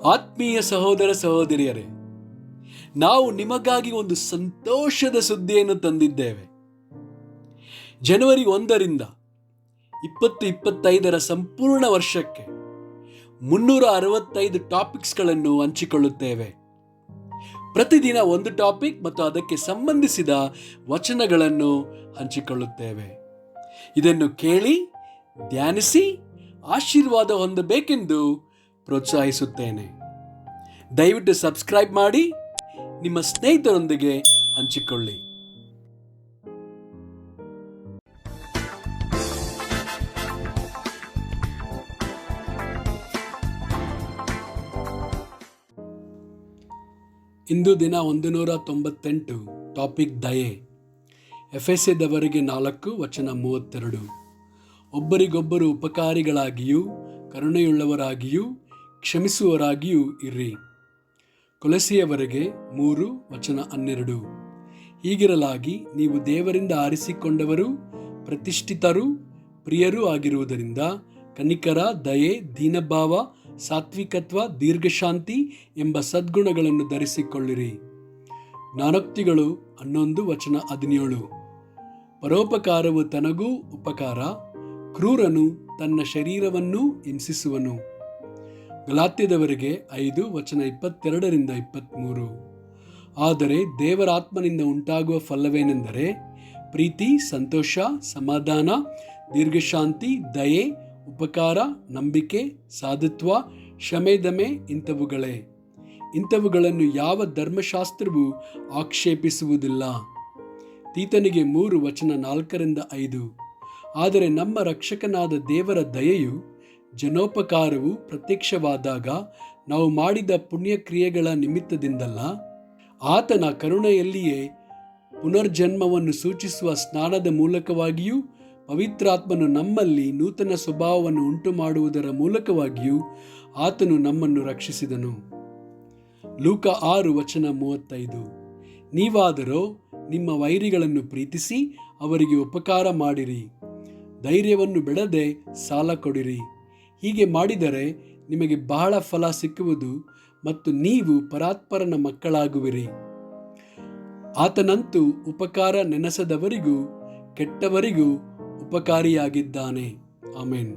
ಆತ್ಮೀಯ ಸಹೋದರ ಸಹೋದರಿಯರೇ, ನಾವು ನಿಮಗಾಗಿ ಒಂದು ಸಂತೋಷದ ಸುದ್ದಿಯನ್ನು ತಂದಿದ್ದೇವೆ. ಜನವರಿ 1ರಿಂದ 2025 ಸಂಪೂರ್ಣ ವರ್ಷಕ್ಕೆ 365 ಟಾಪಿಕ್ಸ್ಗಳನ್ನು ಹಂಚಿಕೊಳ್ಳುತ್ತೇವೆ. ಪ್ರತಿದಿನ ಒಂದು ಟಾಪಿಕ್ ಮತ್ತು ಅದಕ್ಕೆ ಸಂಬಂಧಿಸಿದ ವಚನಗಳನ್ನು ಹಂಚಿಕೊಳ್ಳುತ್ತೇವೆ. ಇದನ್ನು ಕೇಳಿ ಧ್ಯಾನಿಸಿ ಆಶೀರ್ವಾದ ಹೊಂದಬೇಕೆಂದು ಪ್ರೋತ್ಸಾಹಿಸುತ್ತೇನೆ. ದಯವಿಟ್ಟು ಸಬ್ಸ್ಕ್ರೈಬ್ ಮಾಡಿ ನಿಮ್ಮ ಸ್ನೇಹಿತರೊಂದಿಗೆ ಹಂಚಿಕೊಳ್ಳಿ. ಇಂದು ದಿನ 198 ಟಾಪಿಕ್ ದಯೆ. ಎಫೆಸದವರಿಗೆ 4 ವಚನ 32. ಒಬ್ಬರಿಗೊಬ್ಬರು ಉಪಕಾರಿಗಳಾಗಿಯೂ ಕರುಣೆಯುಳ್ಳವರಾಗಿಯೂ ಕ್ಷಮಿಸುವವರಾಗಿಯೂ ಇರ್ರಿ. ಕೊಲೊಸ್ಸೆಯವರಿಗೆ 3 ವಚನ 12. ಹೀಗಿರಲಾಗಿ ನೀವು ದೇವರಿಂದ ಆರಿಸಿಕೊಂಡವರು, ಪ್ರತಿಷ್ಠಿತರೂ ಪ್ರಿಯರೂ ಆಗಿರುವುದರಿಂದ ಕನಿಕರ, ದಯೆ, ದೀನಭಾವ, ಸಾತ್ವಿಕತ್ವ, ದೀರ್ಘಶಾಂತಿ ಎಂಬ ಸದ್ಗುಣಗಳನ್ನು ಧರಿಸಿಕೊಳ್ಳಿರಿ. ಜ್ಞಾನೋಕ್ತಿಗಳು 11 ವಚನ 17. ಪರೋಪಕಾರವು ತನಗೂ ಉಪಕಾರ, ಕ್ರೂರನು ತನ್ನ ಶರೀರವನ್ನೂ ಹಿಂಸಿಸುವನು. ಗಲಾತ್ಯದವರಿಗೆ 5 ವಚನ 22ರಿಂದ 23. ಆದರೆ ದೇವರಾತ್ಮನಿಂದ ಉಂಟಾಗುವ ಫಲವೇನೆಂದರೆ ಪ್ರೀತಿ, ಸಂತೋಷ, ಸಮಾಧಾನ, ದೀರ್ಘಶಾಂತಿ, ದಯೆ, ಉಪಕಾರ, ನಂಬಿಕೆ, ಸಾಧುತ್ವ, ಕ್ಷಮೆದಮೆ ಇಂಥವುಗಳೇ. ಇಂಥವುಗಳನ್ನು ಯಾವ ಧರ್ಮಶಾಸ್ತ್ರವೂ ಆಕ್ಷೇಪಿಸುವುದಿಲ್ಲ. ತೀತನಿಗೆ 3 ವಚನ 4ರಿಂದ 5. ಆದರೆ ನಮ್ಮ ರಕ್ಷಕನಾದ ದೇವರ ದಯೆಯು ಜನೋಪಕಾರವು ಪ್ರತ್ಯಕ್ಷವಾದಾಗ ನಾವು ಮಾಡಿದ ಪುಣ್ಯಕ್ರಿಯೆಗಳ ನಿಮಿತ್ತದಿಂದಲ್ಲ, ಆತನ ಕರುಣೆಯಲ್ಲಿಯೇ ಪುನರ್ಜನ್ಮವನ್ನು ಸೂಚಿಸುವ ಸ್ನಾನದ ಮೂಲಕವಾಗಿಯೂ ಪವಿತ್ರಾತ್ಮನು ನಮ್ಮಲ್ಲಿ ನೂತನ ಸ್ವಭಾವವನ್ನು ಉಂಟು ಮಾಡುವುದರ ಮೂಲಕವಾಗಿಯೂ ಆತನು ನಮ್ಮನ್ನು ರಕ್ಷಿಸಿದನು. ಲೂಕ 6 ವಚನ 35. ನೀವಾದರೋ ನಿಮ್ಮ ವೈರಿಗಳನ್ನು ಪ್ರೀತಿಸಿ ಅವರಿಗೆ ಉಪಕಾರ ಮಾಡಿರಿ, ಧೈರ್ಯವನ್ನು ಬಿಡದೆ ಸಾಲ ಕೊಡಿರಿ. ಹೀಗೆ ಮಾಡಿದರೆ ನಿಮಗೆ ಬಹಳ ಫಲ ಸಿಕ್ಕುವುದು ಮತ್ತು ನೀವು ಪರಾತ್ಪರನ ಮಕ್ಕಳಾಗುವಿರಿ. ಆತನಂತೂ ಉಪಕಾರ ನೆನೆಸದವರಿಗೂ ಕೆಟ್ಟವರಿಗೂ ಉಪಕಾರಿಯಾಗಿದ್ದಾನೆ. ಆಮೆನ್.